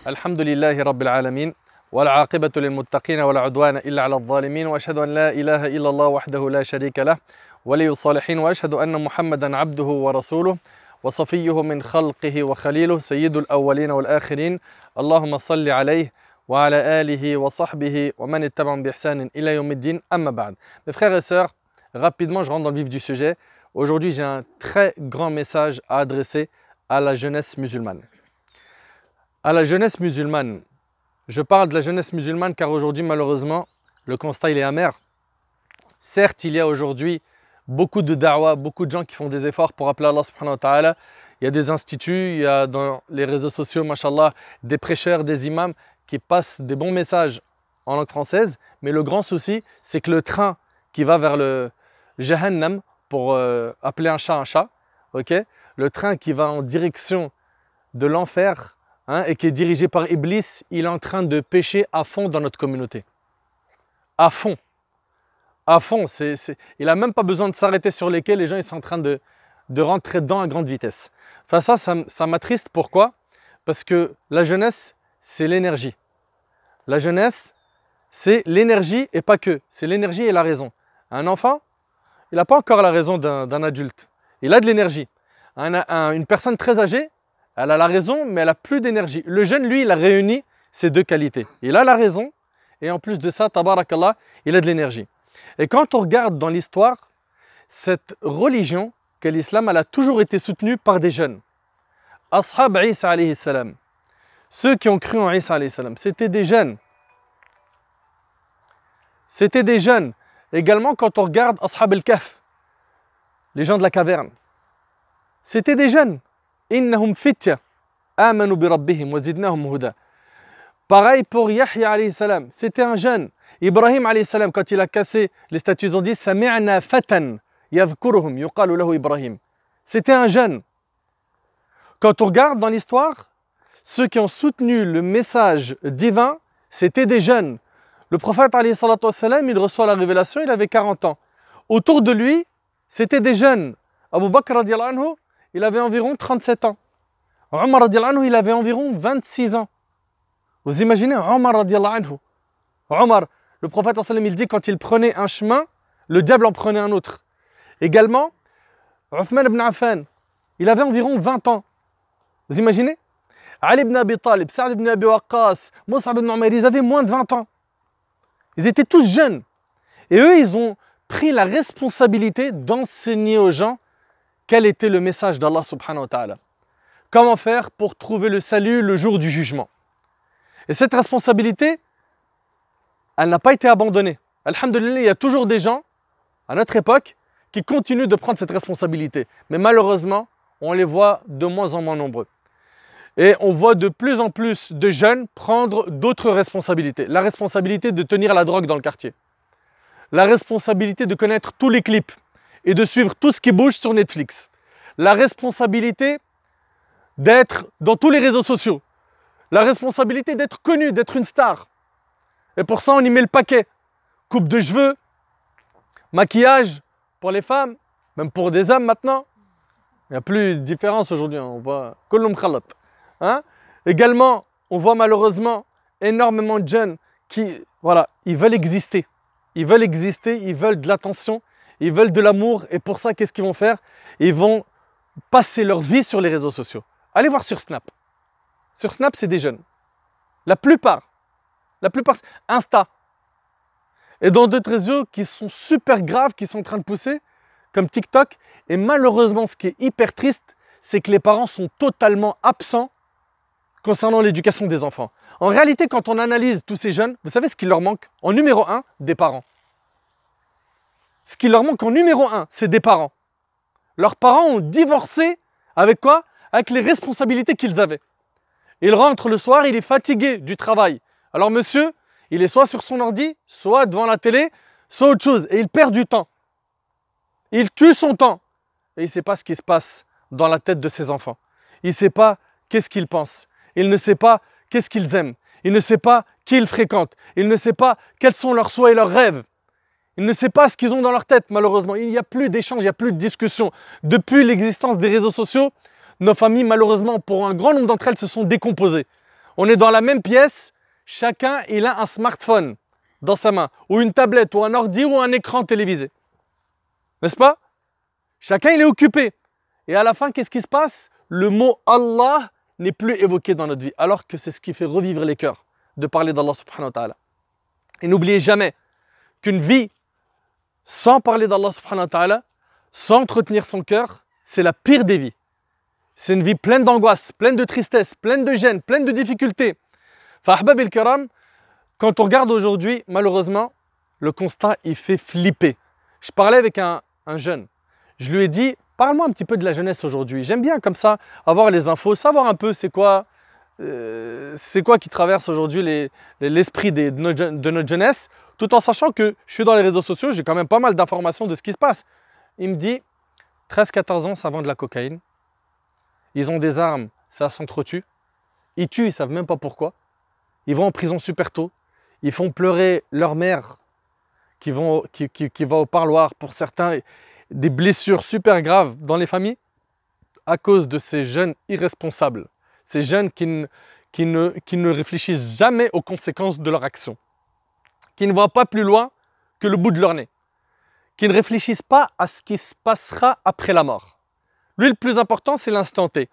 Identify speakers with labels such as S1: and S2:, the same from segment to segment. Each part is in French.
S1: الحمد لله رب العالمين والعاقبة للمتقين ولا عدوان إلا على الظالمين وأشهد أن لا إله إلا الله وحده لا شريك له ولي الصالحين وأشهد أن محمدا عبده ورسوله وصفيه من خلقه وخليله سيد الأولين والآخرين اللهم صل عليه وعلى آله وصحبه ومن اتبعهم بإحسان إلى يوم الدين أما بعد. Mes frères et sœurs, rapidement je rentre dans le vif du sujet. Aujourd'hui j'ai un très grand message à adresser à la jeunesse musulmane. À la jeunesse musulmane, je parle de la jeunesse musulmane car aujourd'hui malheureusement le constat il est amer. Certes il y a aujourd'hui beaucoup de da'wah, beaucoup de gens qui font des efforts pour appeler Allah subhanahu wa ta'ala. Il y a des instituts, il y a dans les réseaux sociaux, mashallah, des prêcheurs, des imams qui passent des bons messages en langue française. Mais le grand souci, c'est que le train qui va vers le Jahannam, pour appeler un chat, okay, le train qui va en direction de l'enfer, et qui est dirigé par Iblis, il est en train de pécher à fond dans notre communauté. À fond. À fond. Il n'a même pas besoin de s'arrêter sur les quais, les gens ils sont en train de rentrer dedans à grande vitesse. Enfin ça m'attriste. Pourquoi? Parce que la jeunesse, c'est l'énergie. La jeunesse, c'est l'énergie et pas que. C'est l'énergie et la raison. Un enfant, il n'a pas encore la raison d'un adulte. Il a de l'énergie. Une personne très âgée, elle a la raison, mais elle n'a plus d'énergie. Le jeune, lui, il a réuni ces deux qualités. Il a la raison, et en plus de ça, tabarakallah, il a de l'énergie. Et quand on regarde dans l'histoire, cette religion, qu'est l'islam, elle a toujours été soutenue par des jeunes. Ashab Isa alayhi salam. Ceux qui ont cru en Isa alayhi salam, c'était des jeunes. C'était des jeunes. Également, quand on regarde Ashab al-Kahf, les gens de la caverne, c'était des jeunes. Innahum fitya amanu bi rabbihim wa zidnahum huda. Pareil pour Yahya alayhi salam, c'était un jeune. Ibrahim alayhi salam, quand il a cassé les statues, ils ont dit Sami'na fatan yadhkuruhum yuqalu lahu Ibrahim. C'était un jeune. Quand on regarde dans l'histoire, ceux qui ont soutenu le message divin, c'était des jeunes. Le prophète alayhi salatu wassalam, il reçoit la révélation, il avait 40 ans. Autour de lui, c'était des jeunes. Abu Bakr radiyallahu anhu, il avait environ 37 ans. Omar radiyallahu anhu, il avait environ 26 ans. Vous imaginez Omar radiyallahu anhu. Omar, le prophète il dit quand il prenait un chemin, le diable en prenait un autre. Également, Uthman ibn Affan, il avait environ 20 ans. Vous imaginez? Ali ibn Abi Talib, Sa'd ibn Abi Waqqas, Mus'ab ibn Umayr, ils avaient moins de 20 ans. Ils étaient tous jeunes. Et eux, ils ont pris la responsabilité d'enseigner aux gens quel était le message d'Allah subhanahu wa ta'ala. Comment faire pour trouver le salut le jour du jugement. Et cette responsabilité, elle n'a pas été abandonnée. Alhamdulillah, il y a toujours des gens, à notre époque, qui continuent de prendre cette responsabilité. Mais malheureusement, on les voit de moins en moins nombreux. Et on voit de plus en plus de jeunes prendre d'autres responsabilités. La responsabilité de tenir la drogue dans le quartier. La responsabilité de connaître tous les clips et de suivre tout ce qui bouge sur Netflix. La responsabilité d'être dans tous les réseaux sociaux. La responsabilité d'être connu, d'être une star. Et pour ça, on y met le paquet. Coupe de cheveux, maquillage pour les femmes, même pour des hommes maintenant. Il n'y a plus de différence aujourd'hui, on voit Kullum Khalat. Également, on voit malheureusement énormément de jeunes qui, voilà, ils veulent exister. Ils veulent exister, ils veulent de l'attention, ils veulent de l'amour. Et pour ça, qu'est-ce qu'ils vont faire? Ils vont passer leur vie sur les réseaux sociaux. Allez voir sur Snap. Sur Snap, c'est des jeunes. La plupart, Insta. Et dans d'autres réseaux qui sont super graves, qui sont en train de pousser, comme TikTok. Et malheureusement, ce qui est hyper triste, c'est que les parents sont totalement absents concernant l'éducation des enfants. En réalité, quand on analyse tous ces jeunes, vous savez ce qu'il leur manque? En numéro 1, des parents. Ce qui leur manque en numéro 1, c'est des parents. Leurs parents ont divorcé avec quoi? Avec les responsabilités qu'ils avaient. Il rentre le soir, il est fatigué du travail. Alors monsieur, il est soit sur son ordi, soit devant la télé, soit autre chose. Et il perd du temps. Il tue son temps. Et il ne sait pas ce qui se passe dans la tête de ses enfants. Il ne sait pas qu'est-ce qu'ils pensent. Il ne sait pas qu'est-ce qu'ils aiment. Il ne sait pas qui ils fréquentent. Il ne sait pas quels sont leurs souhaits et leurs rêves. Il ne sait pas ce qu'ils ont dans leur tête, malheureusement. Il n'y a plus d'échange, il n'y a plus de discussion. Depuis l'existence des réseaux sociaux, nos familles, malheureusement, pour un grand nombre d'entre elles, se sont décomposées. On est dans la même pièce, chacun il a un smartphone dans sa main, ou une tablette, ou un ordi, ou un écran télévisé. N'est-ce pas? Chacun il est occupé. Et à la fin, qu'est-ce qui se passe? Le mot Allah n'est plus évoqué dans notre vie, alors que c'est ce qui fait revivre les cœurs, de parler d'Allah subhanahu wa ta'ala. Et n'oubliez jamais qu'une vie sans parler d'Allah subhanahu wa ta'ala, sans entretenir son cœur, c'est la pire des vies. C'est une vie pleine d'angoisse, pleine de tristesse, pleine de gêne, pleine de difficultés. Fahbab el-Kiram, quand on regarde aujourd'hui, malheureusement, le constat, il fait flipper. Je parlais avec un jeune. Je lui ai dit, parle-moi un petit peu de la jeunesse aujourd'hui. J'aime bien comme ça avoir les infos, savoir un peu c'est quoi qui traverse aujourd'hui l'esprit de notre jeunesse, tout en sachant que je suis dans les réseaux sociaux, j'ai quand même pas mal d'informations de ce qui se passe. Il me dit, 13-14 ans, ça vend de la cocaïne. Ils ont des armes, ça s'entretue. Ils tuent, ils ne savent même pas pourquoi. Ils vont en prison super tôt. Ils font pleurer leur mère qui va au parloir. Pour certains, des blessures super graves dans les familles à cause de ces jeunes irresponsables. Ces jeunes qui ne réfléchissent jamais aux conséquences de leur action. Qui ne voient pas plus loin que le bout de leur nez. Qui ne réfléchissent pas à ce qui se passera après la mort. Lui, le plus important, c'est l'instant T.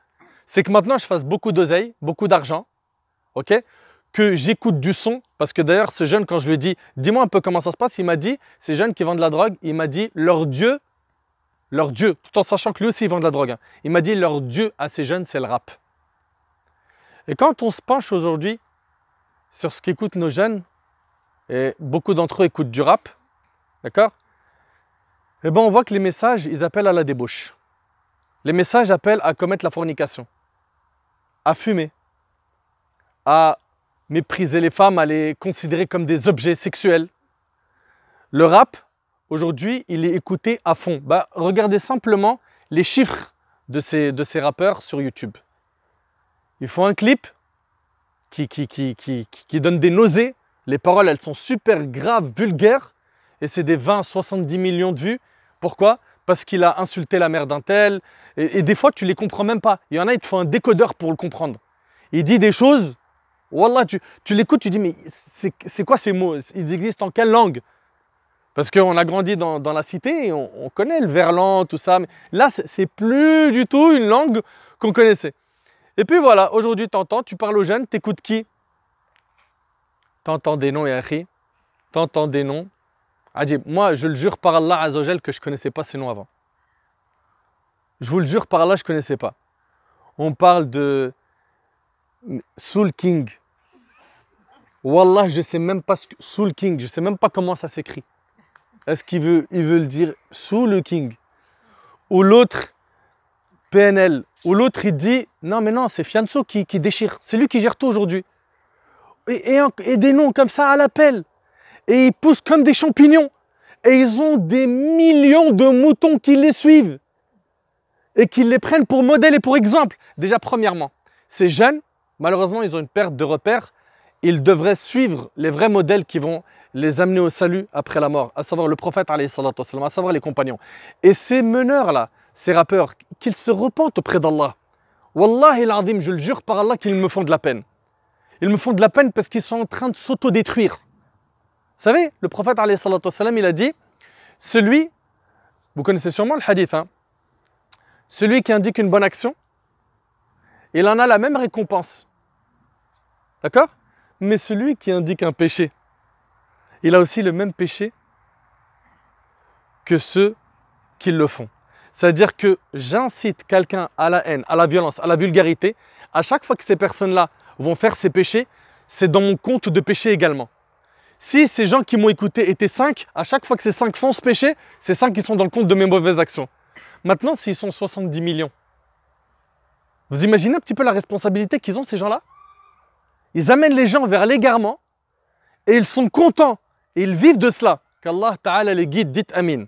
S1: C'est que maintenant, je fasse beaucoup d'oseille, beaucoup d'argent, ok, que j'écoute du son. Parce que d'ailleurs, ce jeune, quand je lui ai dit, dis-moi un peu comment ça se passe, il m'a dit, ces jeunes qui vendent de la drogue, il m'a dit, leur Dieu, tout en sachant que lui aussi, il vend de la drogue. Hein, il m'a dit, leur Dieu à ces jeunes, c'est le rap. Et quand on se penche aujourd'hui sur ce qu'écoutent nos jeunes, et beaucoup d'entre eux écoutent du rap, d'accord? Eh bien, on voit que les messages, ils appellent à la débauche. Les messages appellent à commettre la fornication, à fumer, à mépriser les femmes, à les considérer comme des objets sexuels. Le rap, aujourd'hui, il est écouté à fond. Bah, regardez simplement les chiffres de ces rappeurs sur YouTube. Ils font un clip qui donne des nausées. Les paroles, elles sont super graves, vulgaires. Et c'est des 20-70 millions de vues. Pourquoi? Parce qu'il a insulté la mère d'un tel. Et des fois, tu ne les comprends même pas. Il y en a, il te faut un décodeur pour le comprendre. Il dit des choses, wallah, tu l'écoutes, tu dis, mais c'est quoi ces mots? Ils existent en quelle langue? Parce qu'on a grandi dans la cité et on connaît le verlan, tout ça. Mais là, c'est plus du tout une langue qu'on connaissait. Et puis voilà, aujourd'hui, tu parles aux jeunes, t'écoutes qui? T'entends des noms, Yahi. T'entends des noms. Adjib, moi, je le jure par Allah Azzawajal que je ne connaissais pas ces noms avant. Je vous le jure par Allah, je ne connaissais pas. On parle de Soul King. Wallah, je ne sais même pas Soul King, je ne sais même pas comment ça s'écrit. Est-ce qu'il veut le dire Soul King? Ou l'autre, PNL. Ou l'autre, il dit, non mais non, c'est Fianso qui déchire. C'est lui qui gère tout aujourd'hui. Et des noms comme ça à l'appel. Et ils poussent comme des champignons. Et ils ont des millions de moutons qui les suivent. Et qui les prennent pour modèle et pour exemple. Déjà, premièrement, ces jeunes, malheureusement, ils ont une perte de repères. Ils devraient suivre les vrais modèles qui vont les amener au salut après la mort. À savoir le prophète, à savoir les compagnons. Et ces meneurs-là, ces rappeurs, qu'ils se repentent auprès d'Allah. Wallahi al-azim, je le jure par Allah qu'ils me font de la peine. Ils me font de la peine parce qu'ils sont en train de s'autodétruire. Vous savez, le prophète, il a dit, celui, vous connaissez sûrement le hadith, hein, celui qui indique une bonne action, il en a la même récompense. D'accord? Mais celui qui indique un péché, il a aussi le même péché que ceux qui le font. C'est-à-dire que j'incite quelqu'un à la haine, à la violence, à la vulgarité. À chaque fois que ces personnes-là vont faire ces péchés, c'est dans mon compte de péché également. Si ces gens qui m'ont écouté étaient 5, à chaque fois que ces 5 font ce péché, c'est 5 qui sont dans le compte de mes mauvaises actions. Maintenant, s'ils sont 70 millions, vous imaginez un petit peu la responsabilité qu'ils ont, ces gens-là? Ils amènent les gens vers l'égarement et ils sont contents et ils vivent de cela. Qu'Allah Ta'ala les guide, dites Amin.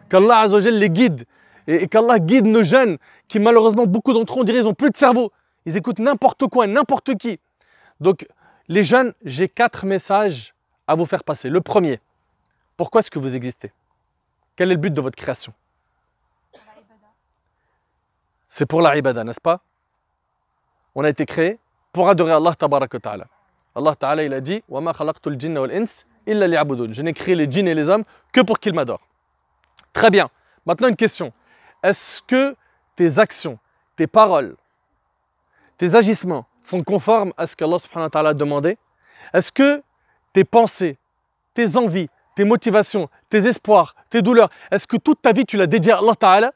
S1: Qu'Allah Azzawajal les guide et qu'Allah guide nos jeunes qui malheureusement, beaucoup d'entre eux, on dirait, ils n'ont plus de cerveau. Ils écoutent n'importe quoi, n'importe qui. Donc, les jeunes, j'ai 4 messages à vous faire passer. Le premier, pourquoi est-ce que vous existez? Quel est le but de votre création? C'est pour la ibada, n'est-ce pas? On a été créé pour adorer Allah tabaraka wa ta'ala. Allah ta'ala, il a dit وَمَا خَلَقْتُ الْجِنَّ وَالْإِنسِ إِلَّا لِيَعْبُدُونَ. Je n'ai créé les djinns et les hommes que pour qu'ils m'adorent. Très bien. Maintenant, une question. Est-ce que tes actions, tes paroles, tes agissements sont conformes à ce qu'Allah subhanahu wa ta'ala a demandé? Est-ce que tes pensées, tes envies, tes motivations, tes espoirs, tes douleurs, est-ce que toute ta vie tu l'as dédiée à Allah ta'ala?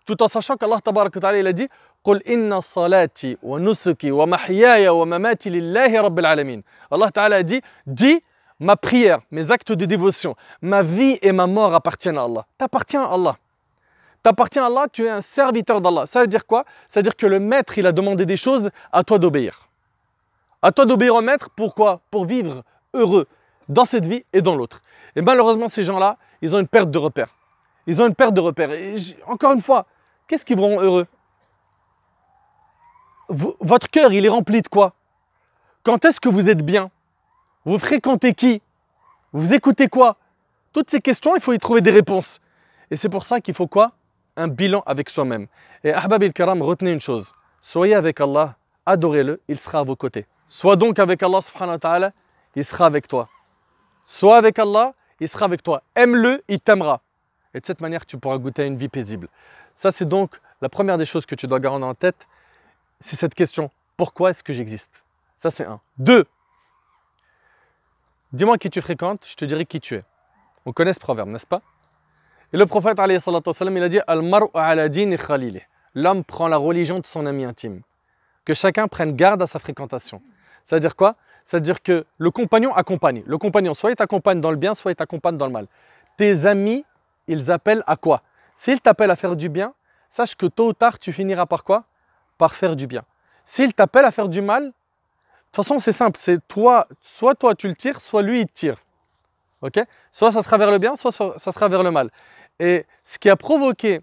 S1: Tout en sachant qu'Allah tabaraka wa ta'ala, il a dit قُلْ إِنَّ صَلَاتِي وَنُسُكِي وَمَحْيَايَ وَمَمَاتِي لِلَّهِ رَبِّ الْعَالَمِينَ. Allah ta'ala a dit, dis, ma prière, mes actes de dévotion, ma vie et ma mort appartiennent à Allah. T'appartiens à Allah. T'appartiens à Allah, tu es un serviteur d'Allah. Ça veut dire quoi? Ça veut dire que le maître, il a demandé des choses, à toi d'obéir. À toi d'obéir au maître, pourquoi? Pour vivre heureux dans cette vie et dans l'autre. Et malheureusement, ces gens-là, ils ont une perte de repère. Ils ont une perte de repère. Et encore une fois, qu'est-ce qui vous rend heureux? Votre cœur, il est rempli de quoi? Quand est-ce que vous êtes bien? Vous fréquentez qui? Vous écoutez quoi? Toutes ces questions, il faut y trouver des réponses. Et c'est pour ça qu'il faut quoi? Un bilan avec soi-même. Et Ahbab il-Karam, retenez une chose. Soyez avec Allah, adorez-le, il sera à vos côtés. Sois donc avec Allah subhanahu wa ta'ala, il sera avec toi. Sois avec Allah, il sera avec toi. Aime-le, il t'aimera. Et de cette manière, tu pourras goûter à une vie paisible. Ça, c'est donc la première des choses que tu dois garder en tête. C'est cette question. Pourquoi est-ce que j'existe? Ça, c'est un. Deux. Dis-moi qui tu fréquentes, je te dirai qui tu es. On connaît ce proverbe, n'est-ce pas? Et le prophète, alayhi salatu wassalam, il a dit Al-mar'u ala dini khalilih. L'homme prend la religion de son ami intime. Que chacun prenne garde à sa fréquentation. Ça veut dire quoi? Ça veut dire que le compagnon accompagne. Le compagnon, soit il t'accompagne dans le bien, soit il t'accompagne dans le mal. Tes amis, ils appellent à quoi? S'ils t'appellent à faire du bien, sache que tôt ou tard, tu finiras par quoi? Par faire du bien. S'ils t'appellent à faire du mal, de toute façon, c'est simple. C'est toi, soit toi tu le tires, soit lui il te tire. Ok? Soit ça sera vers le bien, soit ça sera vers le mal. Et ce qui a provoqué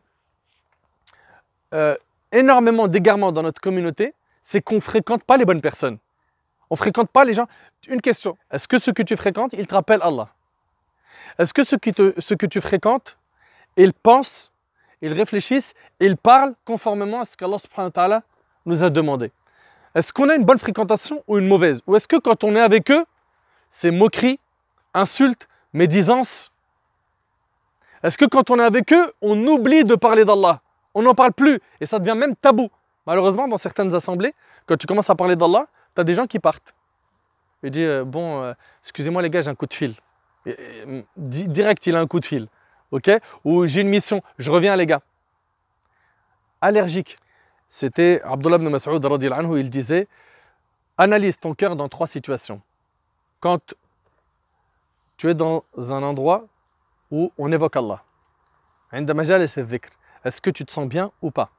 S1: énormément d'égarements dans notre communauté, c'est qu'on ne fréquente pas les bonnes personnes. On ne fréquente pas les gens. Une question, est-ce que ce que tu fréquentes, il te rappelle Allah? Est-ce que ce que tu fréquentes, ils pensent, ils réfléchissent, ils parlent conformément à ce qu'Allah subhanahu wa ta'ala nous a demandé? Est-ce qu'on a une bonne fréquentation ou une mauvaise? Ou est-ce que quand on est avec eux, c'est moquerie, insulte, médisance? Est-ce que quand on est avec eux, on oublie de parler d'Allah? On n'en parle plus et ça devient même tabou. Malheureusement, dans certaines assemblées, quand tu commences à parler d'Allah, tu as des gens qui partent. Il dit, excusez-moi les gars, j'ai un coup de fil. Direct, il a un coup de fil. Ok? Ou j'ai une mission, je reviens les gars. Allergique. C'était Abdullah ibn Mas'ud radiyallahu anhu, il disait, analyse ton cœur dans 3 situations. Quand tu es dans un endroit où on évoque Allah. Est-ce que tu te sens bien ou pas?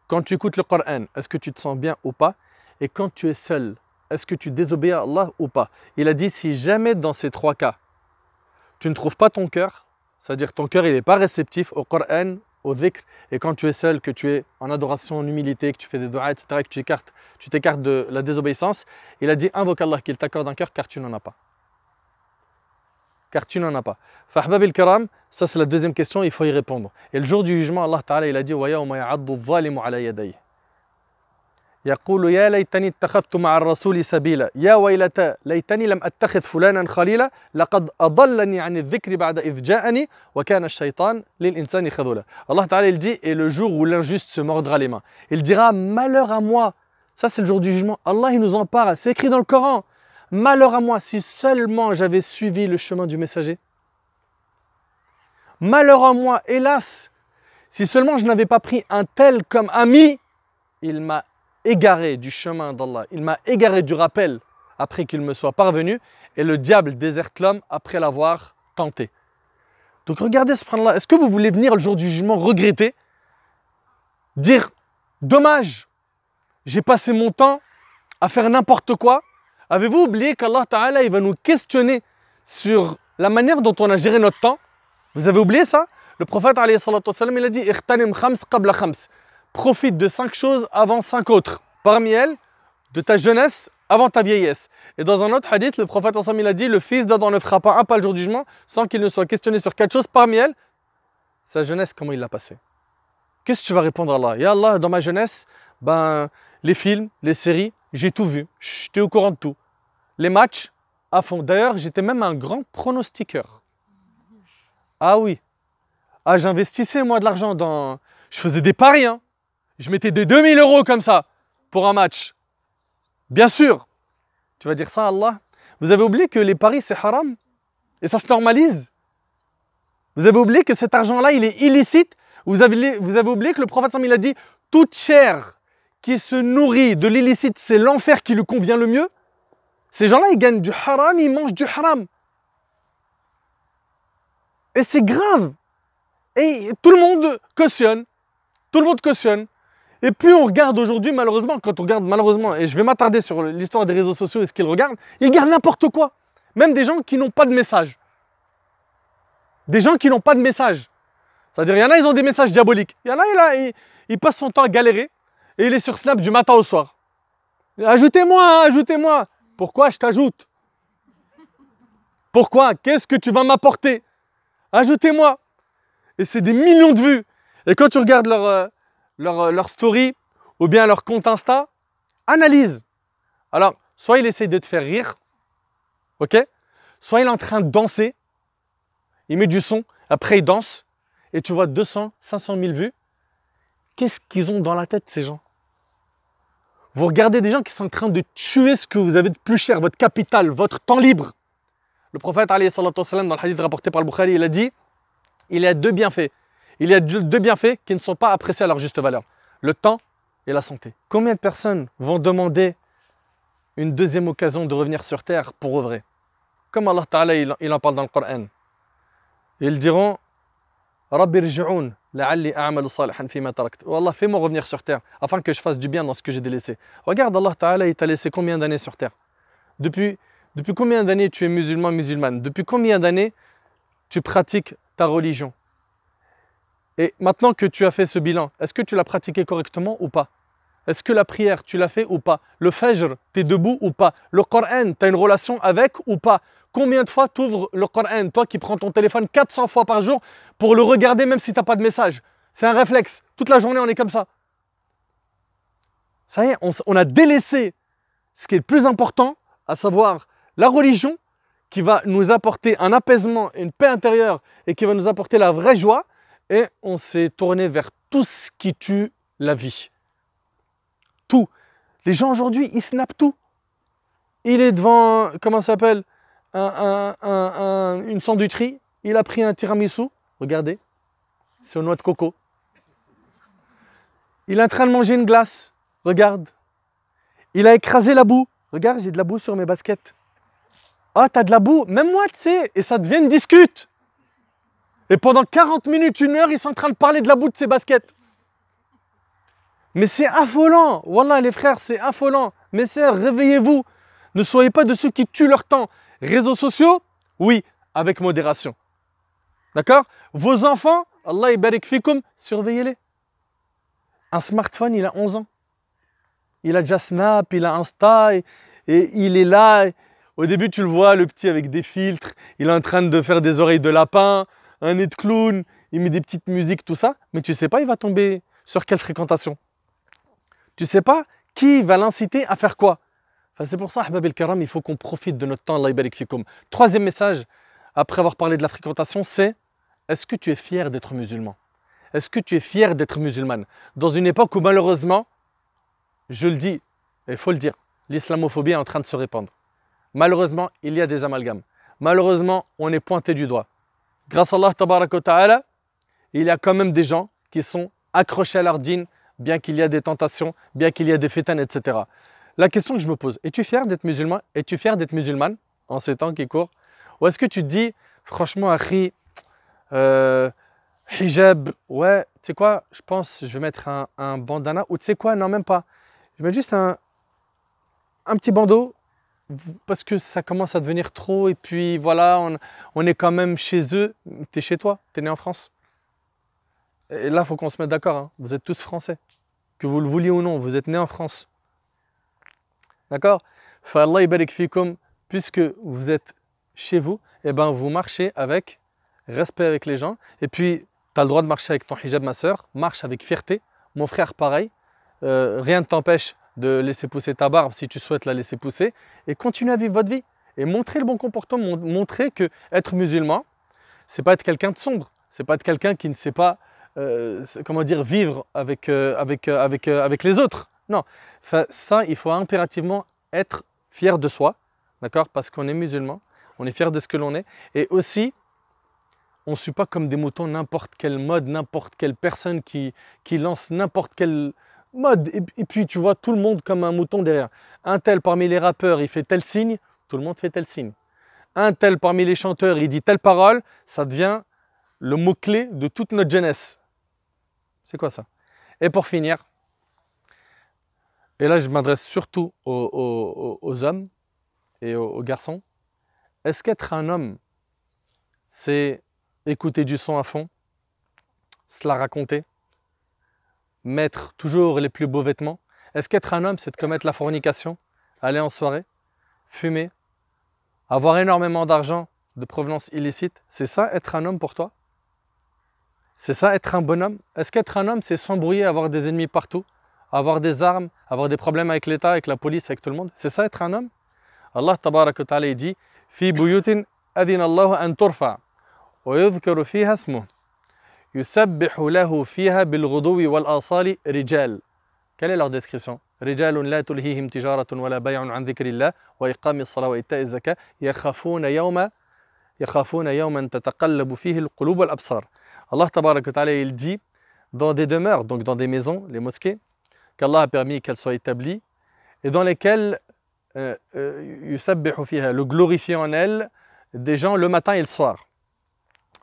S1: Quand tu écoutes le Coran, est-ce que tu te sens bien ou pas? Et quand tu es seul, est-ce que tu désobéis à Allah ou pas? Il a dit, si jamais dans ces 3 cas, tu ne trouves pas ton cœur, c'est-à-dire ton cœur il n'est pas réceptif au Coran, au dhikr, et quand tu es seul, que tu es en adoration, en humilité, que tu fais des doigts, etc., que tu t'écartes de la désobéissance, il a dit, invoque Allah qu'il t'accorde un cœur car tu n'en as pas. Car tu n'en as pas. Fahbab il-Karam, ça c'est la deuxième question, il faut y répondre. Et le jour du jugement, Allah Ta'ala, il a dit, wa yawma ya'addu adh-dhalimu ala yadayhi. يقول يا ليتني اتخذت مع الرسول سبيلا يا ويلتى ليتني لم أتخذ فلانا خليلا لقد أضلني عن الذكر بعد إذ جاءني وكان الشيطان للإنسان خذولا. Allah Ta'ala il dit, et le jour où l'injuste se mordra les mains, il dira malheur à moi. Ça c'est le jour du jugement. Allah il nous en parle, c'est écrit dans le Coran. Malheur à moi si seulement j'avais suivi le chemin du messager. Malheur à moi, hélas, si seulement je n'avais pas pris un tel comme ami, il m'a égaré du chemin d'Allah, il m'a égaré du rappel après qu'il me soit parvenu, et le diable déserte l'homme après l'avoir tenté. Donc regardez subhanallah, est-ce que vous voulez venir le jour du jugement regretter, dire dommage, j'ai passé mon temps à faire n'importe quoi? Avez-vous oublié qu'Allah Ta'ala il va nous questionner sur la manière dont on a géré notre temps? Vous avez oublié ça? Le prophète alayhi salatu wassalam, il a dit Ikhtanim khams qabla khams. Profite de 5 choses avant 5 autres. Parmi elles, de ta jeunesse avant ta vieillesse. Et dans un autre hadith, le prophète il a dit le fils d'Adam ne fera pas un pas le jour du jugement sans qu'il ne soit questionné sur 4 choses. Parmi elles, sa jeunesse, comment il l'a passée. Qu'est-ce que tu vas répondre à Allah? Ya Allah, dans ma jeunesse, les films, les séries, J'ai tout vu. J'étais au courant de tout. Les matchs, à fond. D'ailleurs, j'étais même un grand pronostiqueur. Ah oui. Ah, j'investissais moi de l'argent dans... Je faisais des paris, hein. Je mettais des 2000 € comme ça pour un match. Bien sûr. Tu vas dire ça à Allah? Vous avez oublié que les paris, c'est haram? Et ça se normalise? Vous avez oublié que cet argent-là, il est illicite? Vous avez oublié que le prophète il a dit « Toute chair qui se nourrit de l'illicite, c'est l'enfer qui lui convient le mieux ». Ces gens-là, ils gagnent du haram, ils mangent du haram. Et c'est grave. Et tout le monde cautionne. Tout le monde cautionne. Et puis on regarde aujourd'hui, malheureusement, quand on regarde malheureusement, et je vais m'attarder sur l'histoire des réseaux sociaux et ce qu'ils regardent, ils regardent n'importe quoi. Même des gens qui n'ont pas de message. Des gens qui n'ont pas de message. C'est-à-dire, il y en a, ils ont des messages diaboliques. Il y en a, il passe son temps à galérer et il est sur Snap du matin au soir. Ajoutez-moi, hein, ajoutez-moi. Pourquoi je t'ajoute? Pourquoi? Qu'est-ce que tu vas m'apporter? Ajoutez-moi. Et c'est des millions de vues. Et quand tu regardes leur story ou bien leur compte Insta, analyse. Alors, soit il essaye de te faire rire, ok? Soit il est en train de danser, il met du son, après il danse, et tu vois 200, 500 000 vues. Qu'est-ce qu'ils ont dans la tête, ces gens? Vous regardez des gens qui sont en train de tuer ce que vous avez de plus cher, votre capital, votre temps libre. Le prophète, alayhi salatu wassalam, dans le hadith rapporté par le Bukhari, il a dit, il y a deux bienfaits. Il y a deux bienfaits qui ne sont pas appréciés à leur juste valeur. Le temps et la santé. Combien de personnes vont demander une deuxième occasion de revenir sur terre pour œuvrer? Comme Allah Ta'ala, il en parle dans le Coran. Ils diront, Rabbi rji'oun, la'alli a'malu salihan fima tarakt. Oh Allah, fais-moi revenir sur terre, afin que je fasse du bien dans ce que j'ai délaissé. Regarde, Allah Ta'ala, il t'a laissé combien d'années sur terre? Depuis combien d'années tu es musulman, musulmane? Depuis combien d'années tu pratiques ta religion? Et maintenant que tu as fait ce bilan, est-ce que tu l'as pratiqué correctement ou pas? Est-ce que la prière, tu l'as fait ou pas? Le fajr, tu es debout ou pas? Le Coran, tu as une relation avec ou pas? Combien de fois tu ouvres le Coran, toi qui prends ton téléphone 400 fois par jour pour le regarder même si tu n'as pas de message? C'est un réflexe. Toute la journée, on est comme ça. Ça y est, on a délaissé ce qui est le plus important, à savoir la religion, qui va nous apporter un apaisement, une paix intérieure et qui va nous apporter la vraie joie. Et on s'est tourné vers tout ce qui tue la vie. Tout. Les gens aujourd'hui, ils snappent tout. Il est devant, comment ça s'appelle, une sandwicherie. Il a pris un tiramisu. Regardez, c'est aux noix de coco. Il est en train de manger une glace. Regarde. Il a écrasé la boue. Regarde, j'ai de la boue sur mes baskets. Ah, t'as de la boue? Même moi, tu sais. Et ça devient une discute. Et pendant 40 minutes, 1 heure, ils sont en train de parler de la boue de ses baskets. Mais c'est affolant. Wallah, les frères, c'est affolant. Mes sœurs, réveillez-vous. Ne soyez pas de ceux qui tuent leur temps. Réseaux sociaux, oui, avec modération. D'accord? Vos enfants, Allah ibarik fikum, surveillez-les. Un smartphone, il a 11 ans. Il a déjà Snap, il a Insta, et il est là. Au début, tu le vois, le petit avec des filtres. Il est en train de faire des oreilles de lapin, un nez de clown. Il met des petites musiques, tout ça. Mais tu ne sais pas, il va tomber sur quelle fréquentation. Tu ne sais pas qui va l'inciter à faire quoi. Enfin, c'est pour ça, Ahbab el-Karam, il faut qu'on profite de notre temps, Allah ibarik fikoum. Troisième message, après avoir parlé de la fréquentation, c'est: est-ce que tu es fier d'être musulman? Est-ce que tu es fier d'être musulmane? Dans une époque où malheureusement, je le dis, et il faut le dire, l'islamophobie est en train de se répandre. Malheureusement, il y a des amalgames. Malheureusement, on est pointé du doigt. Grâce à Allah, tabaraka wa ta'ala, il y a quand même des gens qui sont accrochés à leur dîn, bien qu'il y a des tentations, bien qu'il y a des fétanes, etc. La question que je me pose, es-tu fier d'être musulman? Es-tu fier d'être musulmane en ces temps qui courent? Ou est-ce que tu te dis, franchement, Akhi, hijab, ouais, tu sais quoi, je pense je vais mettre un bandana, ou tu sais quoi, non, même pas. Je vais mettre juste un petit bandeau, parce que ça commence à devenir trop, et puis voilà, on est quand même chez eux. Tu es chez toi, tu es né en France. Et là, il faut qu'on se mette d'accord, hein. Vous êtes tous français. Que vous le vouliez ou non, vous êtes né en France. D'accord? Allah ibarik fikum, puisque vous êtes chez vous, eh ben vous marchez avec respect avec les gens. Et puis, tu as le droit de marcher avec ton hijab, ma soeur. Marche avec fierté. Mon frère, pareil. Rien ne t'empêche de laisser pousser ta barbe si tu souhaites la laisser pousser, et continuez à vivre votre vie. Et montrez le bon comportement, montrez que être musulman, c'est pas être quelqu'un de sombre, c'est pas être quelqu'un qui ne sait pas comment dire, vivre avec les autres. Non, ça, il faut impérativement être fier de soi, d'accord? Parce qu'on est musulman, on est fier de ce que l'on est. Et aussi, on ne suit pas comme des moutons n'importe quelle mode, n'importe quelle personne qui lance n'importe quelle mode. Et puis, tu vois tout le monde comme un mouton derrière. Un tel parmi les rappeurs, il fait tel signe, tout le monde fait tel signe. Un tel parmi les chanteurs, il dit telle parole, ça devient le mot-clé de toute notre jeunesse. C'est quoi ça? Et pour finir, et là je m'adresse surtout aux hommes et aux garçons, est-ce qu'être un homme, c'est écouter du son à fond, se la raconter, mettre toujours les plus beaux vêtements? Est-ce qu'être un homme, c'est de commettre la fornication, aller en soirée, fumer, avoir énormément d'argent de provenance illicite? C'est ça être un homme pour toi? C'est ça être un bonhomme? Est-ce qu'être un homme, c'est s'embrouiller, avoir des ennemis partout, avoir des armes, avoir des problèmes avec l'État, avec la police, avec tout le monde? C'est ça être un homme? Allah tabarak wa ta'ala dit Fi buyutin adina Allahu an turfa wa yudhkaru fiha ismuh yusabbihu lahu fiha bil ghuduwi wal asali rijal. Quelle est leur description? رجال لا تلهيهم تجارة ولا بيع عن ذكر الله وإقام الصلاة وإيتاء الزكاة يخافون يوما تتقلب فيه القلوب والأبصار. Allah tabarak wa ta'ala, il dit dans des demeures, donc dans des maisons, les mosquées, qu'Allah a permis qu'elles soient établies et dans lesquelles yusabbihu fiha, le glorifier en elles, des gens le matin et le soir.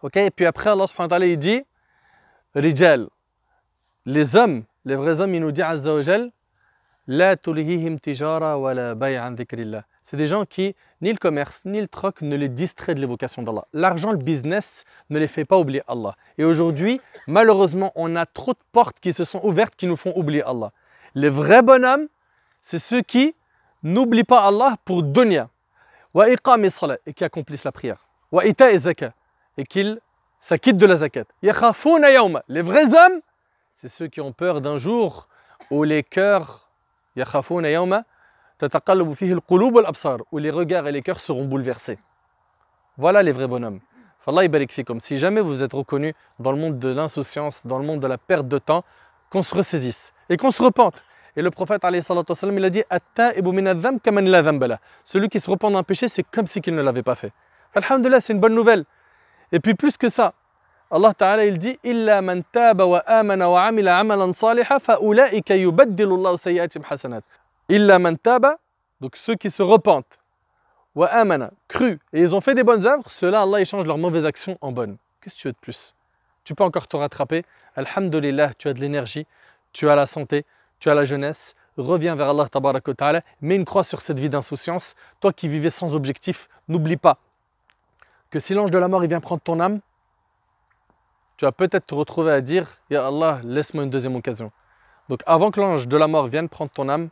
S1: Ok? Et puis après, Allah subhanahu wa ta'ala, il dit Rijal, les hommes, les vrais hommes, il nous dit Azza wa Jal, La tulhihim tijara wa la bay' an dhikrillah. C'est des gens qui, ni le commerce, ni le troc ne les distraient de l'évocation d'Allah. L'argent, le business ne les fait pas oublier Allah. Et aujourd'hui, malheureusement, on a trop de portes qui se sont ouvertes qui nous font oublier Allah. Les vrais bonhommes, c'est ceux qui n'oublient pas Allah pour dunya. Wa iqam as-salat, et qui accomplissent la prière. Wa ita az-zakat, et qu'ils s'acquittent de la zakat. Yakhafouna yawma. Les vrais hommes, c'est ceux qui ont peur d'un jour où les cœurs, yakhafouna yawma, tataqallabu fihi al-qulub wal-absar, où les regards et les cœurs seront bouleversés. Voilà les vrais bonhommes. Fallah barik fikum. Si jamais vous êtes reconnu dans le monde de l'insouciance, dans le monde de la perte de temps, qu'on se ressaisisse et qu'on se repente. Et le prophète alayhi salatu wassalam, il a dit At-ta'ibu min adh-dhanb kaman la dhanba lah. Celui qui se repent d'un péché, c'est comme si qu'il ne l'avait pas fait. Alhamdulillah, c'est une bonne nouvelle. Et puis plus que ça, Allah Ta'ala il dit Illa man taba wa amana wa amila amalan saliha fa ulaika yubaddilu Allahu sayyi'atihim hasanat. Illa man taba, donc ceux qui se repentent, wa amana, cru, et ils ont fait des bonnes œuvres, ceux-là, Allah échange leurs mauvaises actions en bonnes. Qu'est-ce que tu veux de plus? Tu peux encore te rattraper. Alhamdulillah, tu as de l'énergie, tu as la santé, tu as la jeunesse. Reviens vers Allah Tabarak wa Ta'ala, mets une croix sur cette vie d'insouciance. Toi qui vivais sans objectif, n'oublie pas que si l'ange de la mort il vient prendre ton âme, tu vas peut-être te retrouver à dire Ya Allah, laisse-moi une deuxième occasion. Donc avant que l'ange de la mort vienne prendre ton âme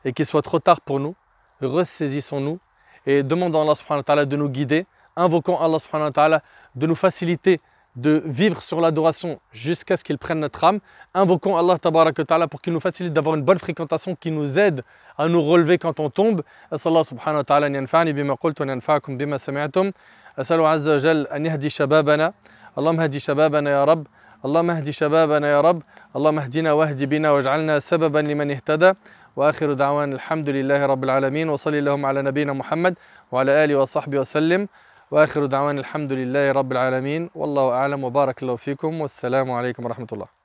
S1: et qu'il soit trop tard pour nous, ressaisissons-nous et demandons à Allah subhanahu wa ta'ala de nous guider, invoquons Allah subhanahu wa ta'ala de nous faciliter de vivre sur l'adoration jusqu'à ce qu'il prenne notre âme. Invoquons Allah tabarak wa ta'ala pour qu'il nous facilite d'avoir une bonne fréquentation qui nous aide à nous relever quand on tombe. Allah subhanahu wa ta'ala yanfa'ni bima qultu wa yanfa'akum bima sami'tum. Asalu azza wa jal an yahdi shababana. Allahumma hdi shababana ya Rabb. Allahumma hdi shababana ya Rabb. Allahumma hdina wahdi bina waj'alna sababan liman ihtada. وآخر دعوانا الحمد لله رب العالمين وصلي اللهم على نبينا محمد وعلى آله وصحبه وسلم وآخر دعوانا الحمد لله رب العالمين والله أعلم وبارك الله فيكم والسلام عليكم ورحمة الله.